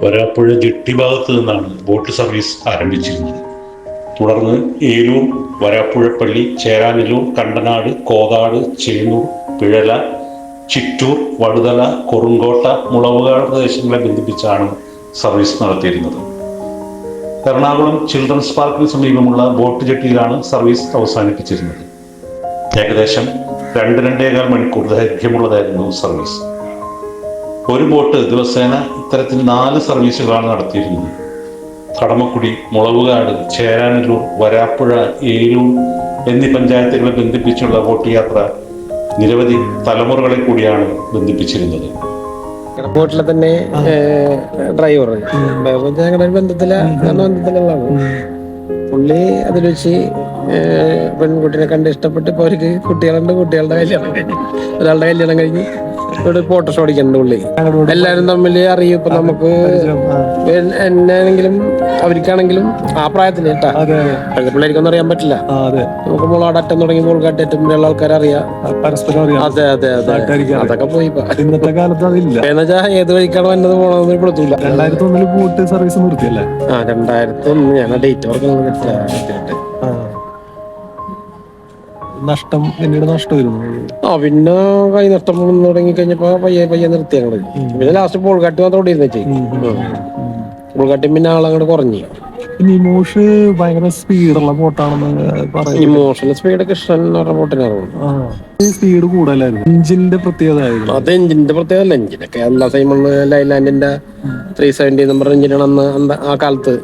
Varapuzha jetty ഭാഗത്ത് നിന്നാണ് boat service ആരംഭിച്ചിരുന്നത്. തുടർന്ന് ഏലൂർ, വരാപ്പുഴപ്പള്ളി, ചേരാനെല്ലൂർ, കണ്ടനാട്, കോതാട്, ചേന്നൂർ, പിഴല, ചിറ്റൂർ, വടുതല, കുറുങ്കോട്ട, മുളവുകാട് പ്രദേശങ്ങളെ ബന്ധിപ്പിച്ചാണ് സർവീസ് നടത്തിയിരുന്നത്. എറണാകുളം ചിൽഡ്രൻസ് പാർക്കിന് സമീപമുള്ള ബോട്ട് ജെട്ടിയിലാണ് സർവീസ് അവസാനിപ്പിച്ചിരുന്നത്. ഏകദേശം 2-2.25 മണിക്കൂർ ദൈർഘ്യമുള്ളതായിരുന്നു സർവീസ്. ഒരു ബോട്ട് ദിവസേന ഇത്തരത്തിൽ 4 സർവീസുകളാണ് നടത്തിയിരുന്നത്. കടമക്കുടി, മുളവുകാട്, ചേരാനെല്ലൂർ, വരാപ്പുഴ, ഏലൂർ എന്നീ പഞ്ചായത്തുകളെ ബന്ധിപ്പിച്ചുള്ള ബോട്ട് യാത്ര നിരവധി തലമുറകളെ കൂടിയാണ് ബന്ധിപ്പിച്ചിരുന്നത്. ബോട്ടിലെ തന്നെ ഡ്രൈവർ ഞങ്ങളുടെ ബന്ധത്തിലുള്ളതാണ്. പുള്ളി അതിൽ വെച്ച് പെൺകുട്ടിനെ കണ്ട് ഇഷ്ടപ്പെട്ട് ഇപ്പൊ അവർക്ക് കുട്ടികളുടെ കല്യാണം കഴിഞ്ഞു. ഒരാളുടെ കല്യാണം കഴിഞ്ഞ് ഇവിടെ ഫോട്ടോ ഓടിക്കുന്നുണ്ട് പുള്ളി. എല്ലാരും തമ്മിൽ അറിയും. ഇപ്പൊ നമുക്ക് എന്നാണെങ്കിലും അവർക്കാണെങ്കിലും ആ പ്രായത്തിൽ കേട്ടാ പിള്ളേർക്കൊന്നും അറിയാൻ പറ്റില്ല. നമുക്ക് മുളാടറ്റം തുടങ്ങി മുൾകാറ്റേറ്റം ഉള്ള ആൾക്കാരെ അറിയാം, പരസ്പരം അറിയാം. അതെ അതെ അതെ, അതൊക്കെ പോയി ഇന്നത്തെ കാലത്ത് അതില്ല. എന്നുവെച്ചാ ഏത് വഴിക്കാണ് വന്നത് പോണെന്ന് പെടുത്തൂല. 2001 ബോട്ട് സർവീസ് നിർത്തിയല്ലേ? 2001 ഞാൻ ഡേറ്റ് ഓർക്കുന്നത് നഷ്ടം പിന്നീട് നഷ്ടമായിരുന്നു. പിന്നെ കൈ നഷ്ടം തുടങ്ങി കഴിഞ്ഞപ്പോ പയ്യെ നിർത്തി ഞങ്ങള്. പിന്നെ ലാസ്റ്റ് പോൾക്കാട്ടി മാത്രം ഓടിയിരുന്നേ. പോൾക്കാട്ടി പിന്നെ ആളങ്ങോട്ട് കുറഞ്ഞു. നിമോഷ് ഭയങ്കര സ്പീഡുള്ള ബോട്ടാണെന്ന് പറയുന്നത്. ഇമോഷണൽ സ്പീഡ് കൃഷ്ണൻ എന്ന് പറഞ്ഞ ബോട്ടിനായിരുന്നു. സ്പീഡ് കൂടുതലായിരുന്നു. എഞ്ചിന്റെ പ്രത്യേകത ആയിരുന്നു. അത് എഞ്ചിന്റെ പ്രത്യേകത. എഞ്ചിനൊക്കെ എല്ലാ സൈമണ് ലൈലാൻഡിന്റെ 370 എന്ന് പറഞ്ഞ എഞ്ചിനാണ് അന്ന് ആ കാലത്ത്.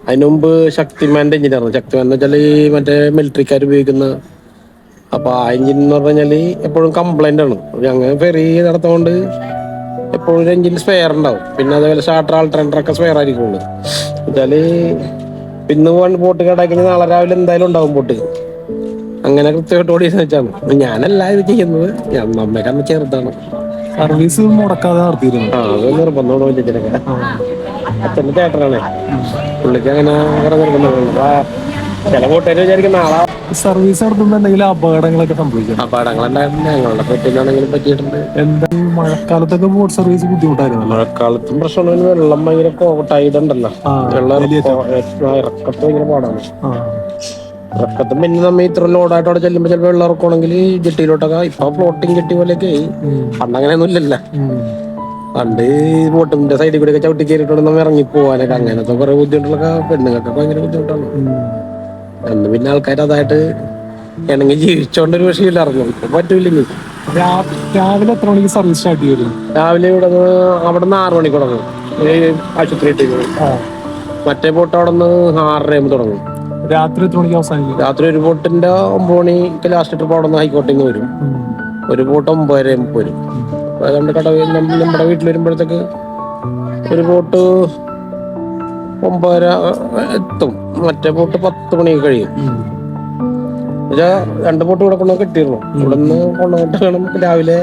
അതിനു മുമ്പ് ശക്തിമാന്റെ എഞ്ചിനായിരുന്നു. ശക്തിമാൻ എന്ന് വെച്ചാൽ ഈ മറ്റേ മിലിറ്ററിക്കാർ ഉപയോഗിക്കുന്ന. അപ്പൊ ആ എഞ്ചിൻ എന്ന് പറഞ്ഞാല് എപ്പോഴും കംപ്ലൈന്റ് ആണ്. അങ്ങനെ ഫെറി നടത്തുകൊണ്ട് എപ്പോഴും എഞ്ചിൻ സ്പെയർ ഉണ്ടാവും. പിന്നെ അതേപോലെ സ്റ്റാർട്ടർ, ആൾട്ടർനേറ്റർ ഒക്കെ സ്പെയർ ആയിരിക്കുള്ളൂ. വെച്ചാല് ഇന്ന് ബോട്ട് കേടാക്കി നാളെ രാവിലെ എന്തായാലും ഉണ്ടാവും ബോട്ട്. അങ്ങനെ കൃത്യമായിട്ട് ഓടിയെന്ന് വെച്ചാണ്. ഞാനല്ല ഇത് ചെയ്യുന്നത്, ഞാൻ നമ്മേക്കന്ന് ചെറുതാണ്. സർവീസ് മുടക്കാതെ നടത്തിയിരുന്നു. അത് നിർബന്ധമാണ് വലിയതിനൊക്കെ. അച്ഛൻ്റെ ചേട്ടനാണ് പുള്ളിക്ക് അങ്ങനെ നിർബന്ധമുണ്ട്. ചില ബോട്ടുകാർ വിചാരിക്കും നാളെ സർവീസ് നടത്തുമ്പോൾ എന്തെങ്കിലും അപകടങ്ങളൊക്കെ സംഭവിച്ചു. അപകടങ്ങളുണ്ടായിട്ടുണ്ട്. ഞങ്ങളുടെ പറ്റിയാണെങ്കിലും പറ്റിയിട്ടുണ്ട്. എന്താ മഴക്കാലത്തൊക്കെ ബോട്ട് സർവീസ് ബുദ്ധിമുട്ടായിരുന്നു? മഴക്കാലത്തും പ്രശ്നമാണ്. വെള്ളം ഭയങ്കര ടൈഡുണ്ടല്ലോ. വെള്ളം ഇറക്കത്ത് ഭയങ്കര പാടാണ്. ഇറക്കത്തും പിന്നെ നമ്മ ഇത്ര ലോഡായിട്ട് അവിടെ ചെല്ലുമ്പോൾ ചിലപ്പോൾ വെള്ളം ഇറക്കണമെങ്കിൽ ജെട്ടിയിലോട്ടൊക്കെ ഇപ്പൊ ഫ്ലോട്ടിങ് ജെട്ടി പോലെയൊക്കെ പണ്ട് അങ്ങനെയൊന്നും ഇല്ലല്ലോ. പണ്ട് ബോട്ടിന്റെ സൈഡിൽ കൂടെ ഒക്കെ ചവിട്ടി കയറിയിട്ടുണ്ട് നമ്മൾ ഇറങ്ങി പോകാനൊക്കെ. അങ്ങനത്തെ കുറെ ബുദ്ധിമുട്ടുകളൊക്കെ പെണ്ണുങ്ങൾക്കൊക്കെ ഭയങ്കര ബുദ്ധിമുട്ടാണ്. അന്ന് പിന്നെ ആൾക്കാർ അതായിട്ട് വേണമെങ്കിൽ ജീവിച്ചോണ്ടൊരു വിഷയമില്ല. ഇറങ്ങും. ഇപ്പൊ പറ്റൂല്ലെങ്കിൽ രാവിലെ എത്ര മണിക്ക് സർവീസ് സ്റ്റാർട്ട് ചെയ്യും? രാവിലെ അവിടെ നിന്ന് 6 മണിക്ക് തുടങ്ങും. ആശുപത്രി മറ്റേ ബോട്ട് അവിടെ നിന്ന് 6:30 തുടങ്ങും. രാത്രി എത്ര മണിക്ക് അവസാനിക്കും? രാത്രി ഒരു ബോട്ടിന്റെ 9 മണിക്ക് ലാസ്റ്റ് ട്രിപ്പ് അവിടെ നിന്ന് ഹൈക്കോട്ടയിൽ നിന്ന് വരും. ഒരു ബോട്ട് 9:30 വരും. അതുകൊണ്ട് നമ്മുടെ വീട്ടിൽ വരുമ്പോഴത്തേക്ക് ഒരു ബോട്ട് 9:30 എത്തും. മറ്റേ ബോട്ട് 10 മണി കഴിയും. 2 ബോട്ട് ഇവിടെ കൊണ്ടു കിട്ടിയിരുന്നു. ഇവിടെ നിന്ന് കൊണ്ടുപോയിട്ട് വേണം രാവിലെ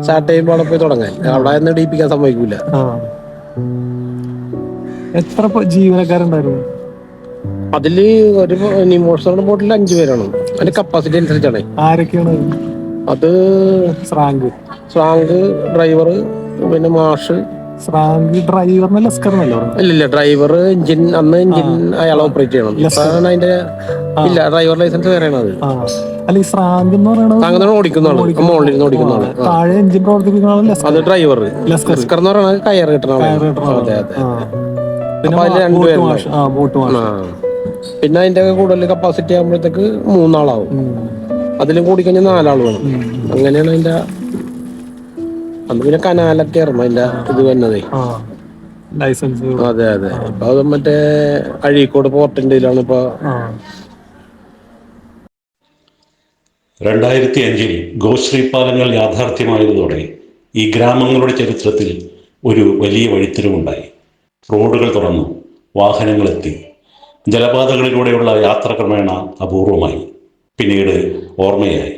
സ്റ്റാർട്ട് ചെയ്യുമ്പോൾ അവിടെ പോയി തുടങ്ങാൻ. അവിടെ നിന്ന് ഇടിപ്പിക്കാൻ സമ്മതിക്കൂല. എത്ര ജീവനക്കാരുണ്ടായിരുന്നു അതില്? ഒരു നിമോഷണൽ ബോട്ടിൽ 5 പേരാണ്. അതിന്റെ കപ്പാസിറ്റി അനുസരിച്ചാണ്. ആരൊക്കെയാണ് അത്? സ്രാങ്ക്, ഡ്രൈവർ, പിന്നെ മാഷ്. സ്രാങ്ക് ഡ്രൈവറിന് ലസ്കറിനല്ലോ? ഇല്ല, ഡ്രൈവർ എഞ്ചിൻ അയാൾ ഓപ്പറേറ്റ് ചെയ്യണം. അതിന്റെ ഇല്ല, ഡ്രൈവർ ലൈസൻസ് വേറെയാണ്. അത് അല്ല, ഈ സ്രാങ്ക് എന്ന് പറയുന്നത് ഓടിക്കുന്നതാണ്. മുകളിൽ നിന്ന് ഓടിക്കുന്നതാണ്. താഴെ എഞ്ചിൻ പ്രവർത്തിപ്പിക്കുന്ന അത് ഡ്രൈവർ. ലസ്കർ എന്ന് പറയുന്നത് കയർ കിട്ടണം. അതെ അതെ. പിന്നെ അതിന്റെ കൂടുതൽ കപ്പാസിറ്റി ആകുമ്പോഴത്തേക്ക് 3 ആളാവും. അതിലും കൂടി കഴിഞ്ഞാൽ 4 ആൾ വേണം. അങ്ങനെയാണ് അതിന്റെ. അന്ന് പിന്നെ കനാലൊക്കെ ആയിരുന്നു അതിന്റെ ഇത് വന്നതേ. ലൈസൻസ്. അതെ അതെ. ഇപ്പൊ അത് മറ്റേ അഴീക്കോട് പോർട്ടിന്റെ ഇതിലാണ് ഇപ്പൊ. 2005 ഗോശ്രീ പാലങ്ങൾ യാഥാർത്ഥ്യമായതോടെ ഈ ഗ്രാമങ്ങളുടെ ചരിത്രത്തിൽ ഒരു വലിയ വഴിത്തിരിവുണ്ടായി. റോഡുകൾ തുറന്നു, വാഹനങ്ങളെത്തി, ജലപാതകളിലൂടെയുള്ള യാത്ര ക്രമേണ അപൂർവമായി, പിന്നീട് ഓർമ്മയായി.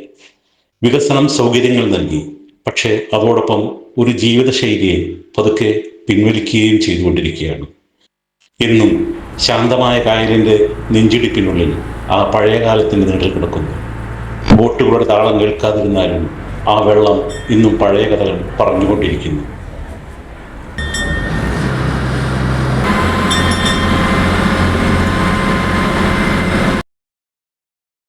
വികസനം സൗകര്യങ്ങൾ നൽകി. പക്ഷേ അതോടൊപ്പം ഒരു ജീവിതശൈലിയെ പതുക്കെ പിൻവലിക്കുകയും ചെയ്തുകൊണ്ടിരിക്കുകയാണ്. എന്നും ശാന്തമായ കായലിൻ്റെ നെഞ്ചിടിപ്പിനുള്ളിൽ ആ പഴയ കാലത്തിൻ്റെ നിഴൽ കിടക്കുന്നു. ബോട്ടുകളുടെ താളം കേൾക്കാതിരുന്നാലും ആ വെള്ളം ഇന്നും പഴയ കഥകൾ പറഞ്ഞുകൊണ്ടിരിക്കുന്നു.